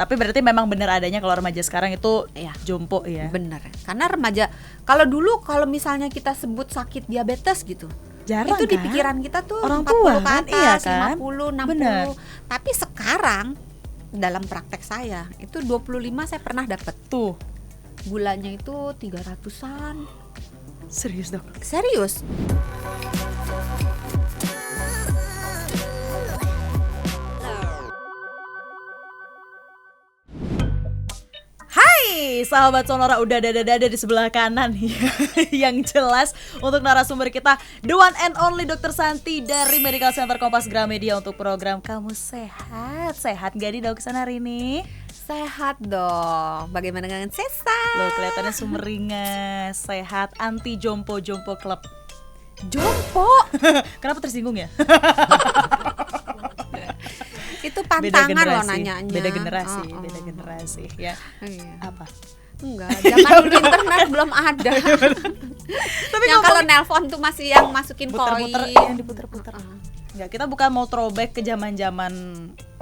Tapi berarti memang benar adanya kalau remaja sekarang itu Iya. jompo ya. Bener. Karena remaja, kalau dulu kalau misalnya kita sebut sakit diabetes gitu, Jarang itu di kan? pikiran kita tuh Orang 40 tua ke kan? atas, Iya kan? 50, 60. Bener. Tapi sekarang dalam praktek saya itu 25 saya pernah dapat. Tuh, Gulanya itu 300-an. serius dok. Serius. Hai sahabat Sonora, udah dada-dada di sebelah kanan Yang jelas untuk narasumber kita, the one and only Dr. Santi dari Medical Center Kompas Gramedia untuk program Kamu Sehat. Sehat gak nih dok sana hari ini? Sehat dong. Bagaimana dengan Sesa? Loh kelihatannya sumringah. Sehat, anti jompo-jompo club. Jompo. Kenapa tersinggung ya? Itu pantangan loh nanyanya. Beda generasi ya. Iya. Apa? Enggak, zaman dulu internet belum ada. Tapi yang kalau nelpon tuh masih yang masukin koin. yang diputer-puter. Enggak, kita bukan mau throwback ke zaman-zaman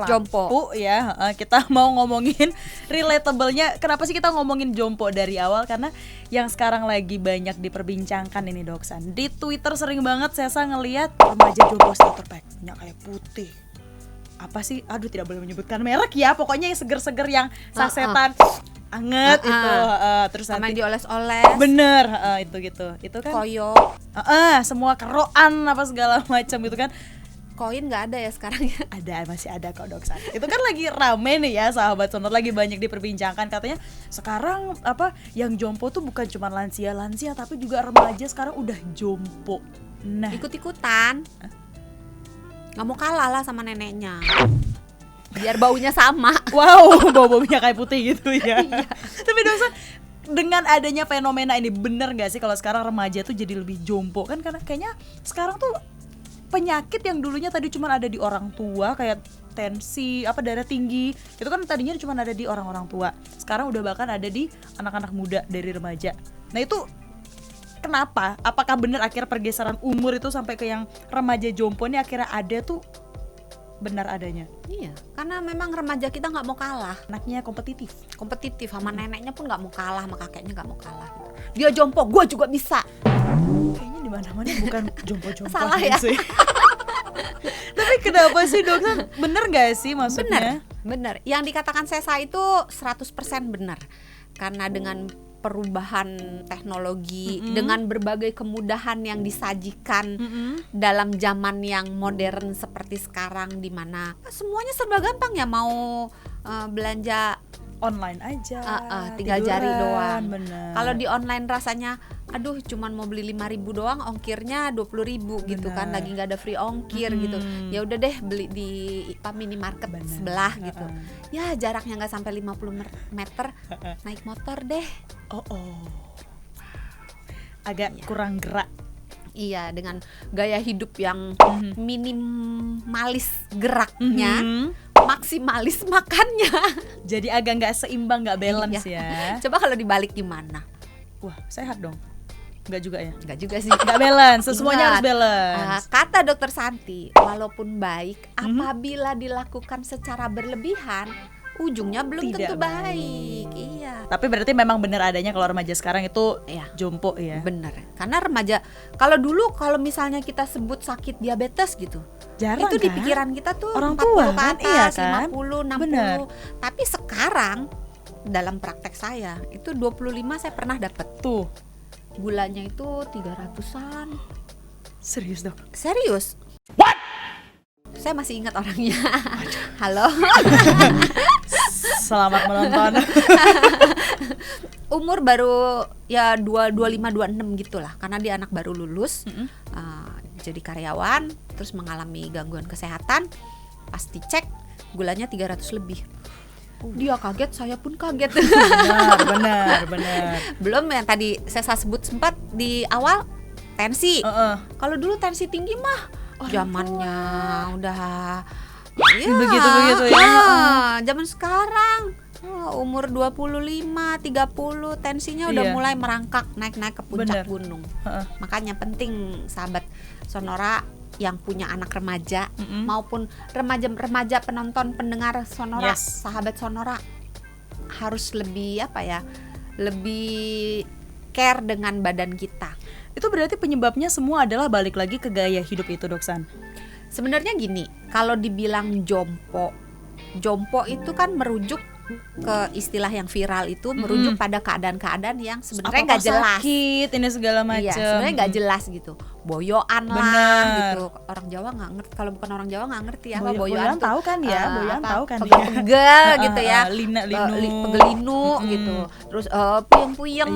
jompo ya. Kita mau ngomongin relatable-nya. Kenapa sih kita ngomongin jompo dari awal? Karena yang sekarang lagi banyak diperbincangkan ini Doksan. Di Twitter sering banget Sesa ngelihat remaja jompo starter pack, minyak kayak putih. Apa sih? Aduh, tidak boleh menyebutkan merek ya. Pokoknya yang seger-seger yang sasetan anget itu. Terus sama nanti dioles-oles. bener, itu gitu. Itu kan Koyo. semua keroan apa segala macam itu kan. Koin nggak ada ya sekarang ya? Masih ada kok dok Santi. Itu kan lagi rame nih ya sahabat Sonor, lagi banyak diperbincangkan katanya sekarang apa yang jompo tuh bukan cuma lansia tapi juga remaja sekarang udah jompo. Nah, Ikut-ikutan. Nggak mau kalah lah sama neneknya. Biar baunya sama. wow, bau-baunya kayak putih gitu ya. Tapi dok San, dengan adanya fenomena ini bener nggak sih kalau sekarang remaja tuh jadi lebih jompo kan? Karena kayaknya sekarang tuh penyakit yang dulunya tadi cuma ada di orang tua kayak tensi, darah tinggi, itu kan tadinya cuma ada di orang-orang tua. Sekarang udah bahkan ada di anak-anak muda dari remaja. Nah itu kenapa? Apakah benar akhir pergeseran umur itu sampai ke yang remaja jompo ini akhirnya ada tuh benar adanya? Iya, karena memang remaja kita nggak mau kalah. Anaknya kompetitif Sama neneknya pun nggak mau kalah, sama kakeknya nggak mau kalah. Dia jompo, gue juga bisa. Kayaknya di mana-mana bukan jompo-jompo Salah ya? sih. Tapi kenapa sih dokter? Bener nggak sih maksudnya? Bener. Yang dikatakan Sesa itu 100% benar. Karena dengan perubahan teknologi, dengan berbagai kemudahan yang disajikan dalam zaman yang modern seperti sekarang, di mana semuanya serba gampang ya, mau belanja Online aja, tinggal jari doang. Bener. Kalau di online rasanya, aduh cuman mau beli 5.000 doang, ongkirnya 20.000 gitu kan, lagi nggak ada free ongkir gitu. Ya udah deh beli di minimarket sebelah gitu. Ya jaraknya nggak sampai 50 meter, naik motor deh. Agak kurang gerak. Iya, dengan gaya hidup yang minimalis geraknya, maksimalis makannya. Jadi agak nggak seimbang, nggak balance ya. Coba kalau dibalik gimana? Wah, sehat dong. Nggak juga ya? Nggak juga sih. Nggak balance, semuanya harus balance. Kata Dokter Santi, walaupun baik, apabila dilakukan secara berlebihan, ujungnya belum Tidak tentu baik. Iya. Tapi berarti memang benar adanya kalau remaja sekarang itu jompo ya. Bener. Karena remaja, kalau dulu kalau misalnya kita sebut sakit diabetes gitu, jarang itu kan? di pikiran kita tuh Orang 40 tua ke kan? atas, Iya kan? 50, 60. Bener. Tapi sekarang dalam praktek saya itu 25 saya pernah dapat. Tuh. Gulanya itu 300-an. Serius dok? Serius. What? Saya masih ingat orangnya. Halo. Selamat menonton. Umur baru ya 25-26 gitulah, karena dia anak baru lulus, jadi karyawan, terus mengalami gangguan kesehatan. Pas dicek gulanya 300 lebih. Dia kaget, saya pun kaget. Benar. Belum yang tadi saya sebut sempat di awal, tensi. Kalau dulu tensi tinggi mah zamannya udah begitu ya. Zaman sekarang umur 25, 30 tensinya udah mulai merangkak, naik ke puncak gunung. Makanya penting sahabat Sonora, yang punya anak remaja maupun remaja penonton pendengar Sonora, sahabat Sonora harus lebih lebih care dengan badan kita. Itu berarti penyebabnya semua adalah balik lagi ke gaya hidup itu, Doksan? Sebenarnya gini, kalau dibilang jompo itu kan merujuk ke istilah yang viral itu, merujuk pada keadaan-keadaan yang sebenarnya nggak jelas. Sakit ini segala macam. Iya, sebenarnya nggak jelas gitu. Boyoan lah gitu. Orang Jawa nggak ngerti, kalau bukan orang Jawa nggak ngerti apa boyoan tuh. Tahu kan ya, boyoan tahu kan dia. Pegel gitu ya. Pegelinu gitu. Terus puyeng-puyeng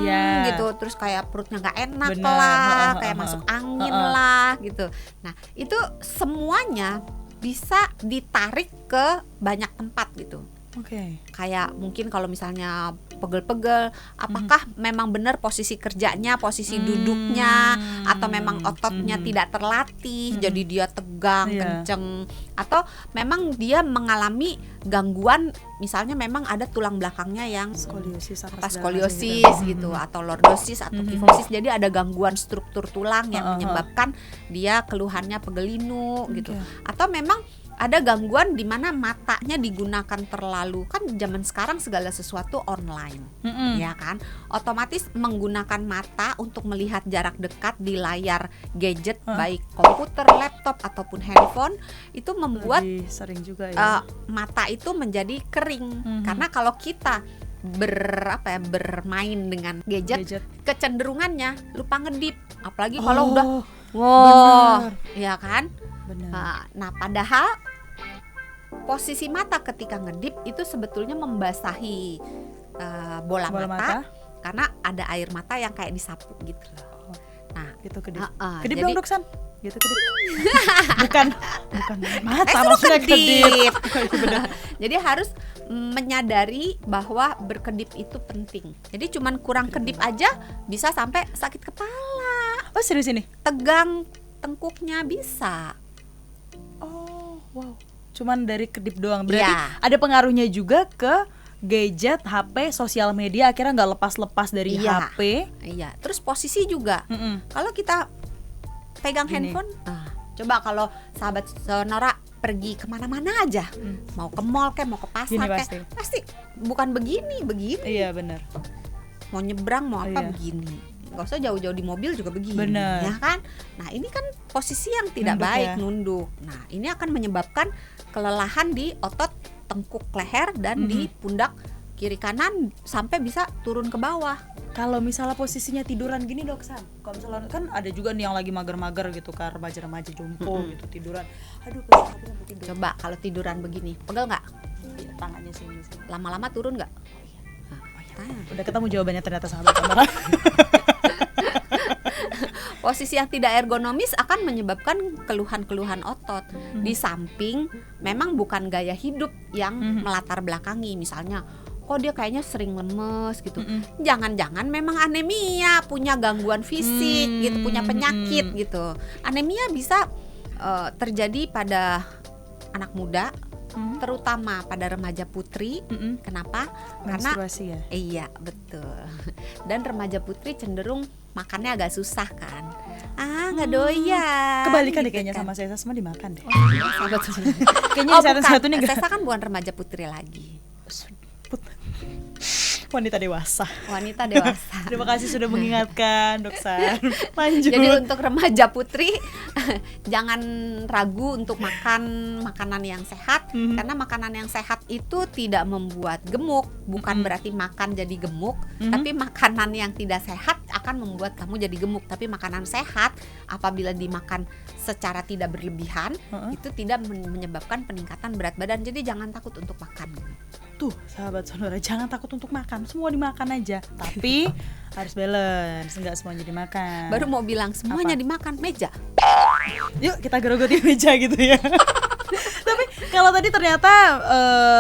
gitu. Terus kayak perutnya nggak enak lah, kayak masuk angin lah gitu. Nah, itu semuanya bisa ditarik ke banyak tempat gitu. Kayak mungkin kalau misalnya pegel-pegel, apakah memang benar posisi kerjanya, posisi duduknya, atau memang ototnya tidak terlatih, jadi dia tegang, kenceng, atau memang dia mengalami gangguan, misalnya memang ada tulang belakangnya yang skoliosis gitu, atau lordosis atau kifosis, jadi ada gangguan struktur tulang yang menyebabkan dia keluhannya pegelinu gitu, atau memang ada gangguan di mana matanya digunakan terlalu, kan zaman sekarang segala sesuatu online, ya kan, otomatis menggunakan mata untuk melihat jarak dekat di layar gadget, baik komputer, laptop ataupun handphone, itu membuat sering juga ya, mata itu menjadi kering, karena kalau kita bermain dengan gadget, kecenderungannya lupa ngedip, apalagi kalau udah ya kan. Nah, padahal posisi mata ketika ngedip itu sebetulnya membasahi bola mata, karena ada air mata yang kayak disapu gitu loh. Nah, gitu kedip. Kedip dong, Doksan. Gitu kedip. bukan mata, maksudnya kedip. Jadi harus menyadari bahwa berkedip itu penting. Jadi cuman kurang kedip aja bisa sampai sakit kepala. Oh, serius ini? Tegang tengkuknya bisa. Wow. Cuman dari kedip doang. Berarti ada pengaruhnya juga ke gadget, HP, sosial media, akhirnya nggak lepas-lepas dari HP. Iya. Terus posisi juga. Kalau kita pegang handphone, coba kalau sahabat Sonora pergi kemana-mana aja, mau ke mall kayak mau ke pasar kayak, pasti bukan begini. Iya, benar. Mau nyebrang mau apa begini. Gak usah jauh-jauh di mobil juga begini. Bener. Ya kan? Nah, ini kan posisi yang tidak baik, nunduk. Nah, ini akan menyebabkan kelelahan di otot tengkuk leher dan di pundak kiri kanan sampai bisa turun ke bawah. Kalau misalnya posisinya tiduran gini, Doksan, kalau misalnya kan ada juga nih yang lagi mager-mager gitu kan, remaja-remaja jompo gitu tiduran. Aduh, tidur. Coba kalau tiduran begini, pegel nggak? Ya, tangannya sini. Lama-lama turun nggak? Udah ketemu jawabannya ternyata, sahabat kamera. Posisi yang tidak ergonomis akan menyebabkan keluhan-keluhan otot. Di samping memang bukan gaya hidup yang melatar belakangi, misalnya kok dia kayaknya sering lemes gitu. Jangan-jangan memang anemia, punya gangguan fisik gitu, punya penyakit gitu. Anemia bisa terjadi pada anak muda, terutama pada remaja putri. Kenapa? Menstruasi ya? Iya, betul. Dan remaja putri cenderung makannya agak susah kan. Nggak doyan. Kebalikan gitu deh kayaknya kan. sama Sesa, semua dimakan deh. Kayaknya satu nih. Sesa kan bukan remaja putri lagi. Wanita dewasa. Terima kasih sudah mengingatkan, Doksan. Lanjut. Jadi untuk remaja putri jangan ragu untuk makan makanan yang sehat, karena makanan yang sehat itu tidak membuat gemuk. Bukan berarti makan jadi gemuk, tapi makanan yang tidak sehat akan membuat kamu jadi gemuk. Tapi makanan sehat apabila dimakan secara tidak berlebihan, itu tidak menyebabkan peningkatan berat badan. Jadi jangan takut untuk makan. Tuh, sahabat Sonora, jangan takut untuk makan, semua dimakan aja. Tapi harus balance, nggak semuanya dimakan. Baru mau bilang semuanya dimakan, meja. Yuk kita gerogoti meja gitu ya. Tapi kalau tadi ternyata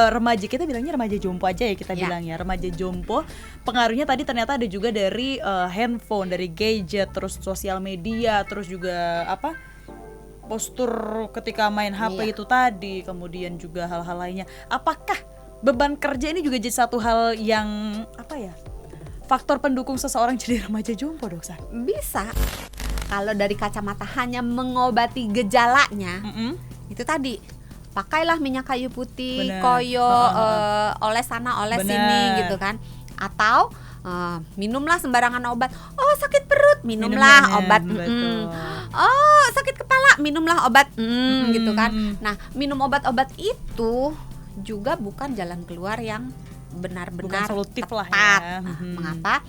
remaja, kita bilangnya remaja jompo aja ya kita bilang ya, remaja jompo. Pengaruhnya tadi ternyata ada juga dari handphone, dari gadget, terus sosial media, terus juga postur ketika main HP itu tadi, kemudian juga hal-hal lainnya. Apakah beban kerja ini juga jadi satu hal yang faktor pendukung seseorang jadi remaja jompo, Doksan? Bisa. kalau dari kacamata hanya mengobati gejalanya, itu tadi pakailah minyak kayu putih, Bener. koyo, oles sana oles Bener. sini gitu kan. Atau minumlah sembarangan obat. Oh sakit perut, minumlah Minum obat. betul. Oh sakit kepala, minumlah obat. Gitu kan. Nah minum obat-obat itu juga bukan jalan keluar yang benar-benar Bukan solutif lah tepat. ya. Mengapa?